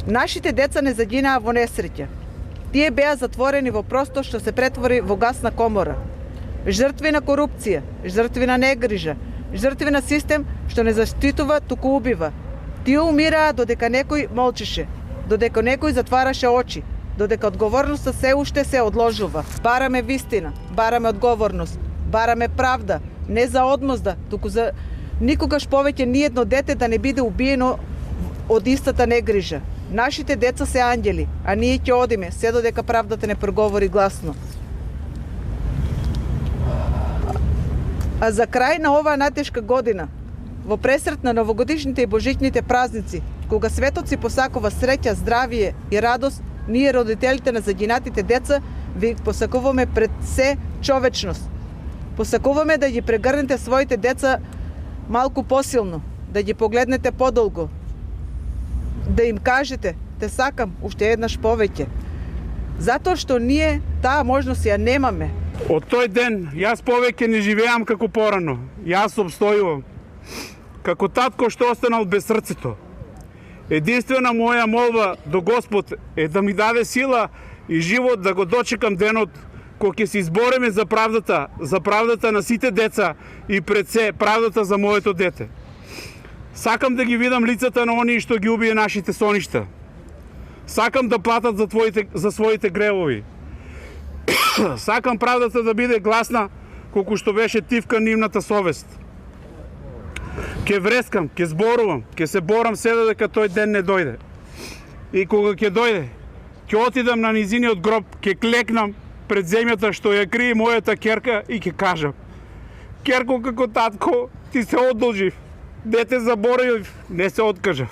Нашите деца не загинаа во несреќа. Тие беа затворени во простор што се претвори во гасна комора. Жртви на корупција, жртви на негрижа, жртви на систем што не заштитува, туку убива. Тие умираа додека некој молчеше, додека некој затвараше очи, додека одговорноста се уште се одложува. Бараме вистина, бараме одговорност, бараме правда, не за одмозда, туку за никогаш повеќе ниедно дете да не биде убиено од истата негрижа. Нашите деца се ангели, а ние ќе одиме се додека правдата не проговори гласно. А за крај на оваа натешка година, во пресрет на новогодишните и божичните празници, кога светот си посакува среќа, здравие и радост, ние родителите на загинатите деца ви посакуваме пред се човечност. Посакуваме да ги прегрнете своите деца малку посилно, да ги погледнете подолго, да им кажете, те сакам уште еднаш повеќе. Затоа што ние таа можност ја немаме. Од тој ден јас повеќе не живеам како порано. Јас обстојувам како татко што останал без срцето. Единствена моја молба до Господ е да ми даде сила и живот да го дочекам денот кога ќе се избориме за правдата на сите деца и пред се правдата за моето дете. Сакам да ги видам лицата на оние што ги убие нашите соништа. Сакам да платат за своите гревови. Сакам правдата да биде гласна колку што беше тивка нивната совест. Ке врескам, ке зборувам, ке се борам се додека тој ден не дојде. И кога ќе дојде, ќе отидам на низиниот гроб, ќе клекнам пред земјата што ја крие мојата керка и ќе кажам: керко, како татко, ти се одолжив, дете заборавив, не се откажав.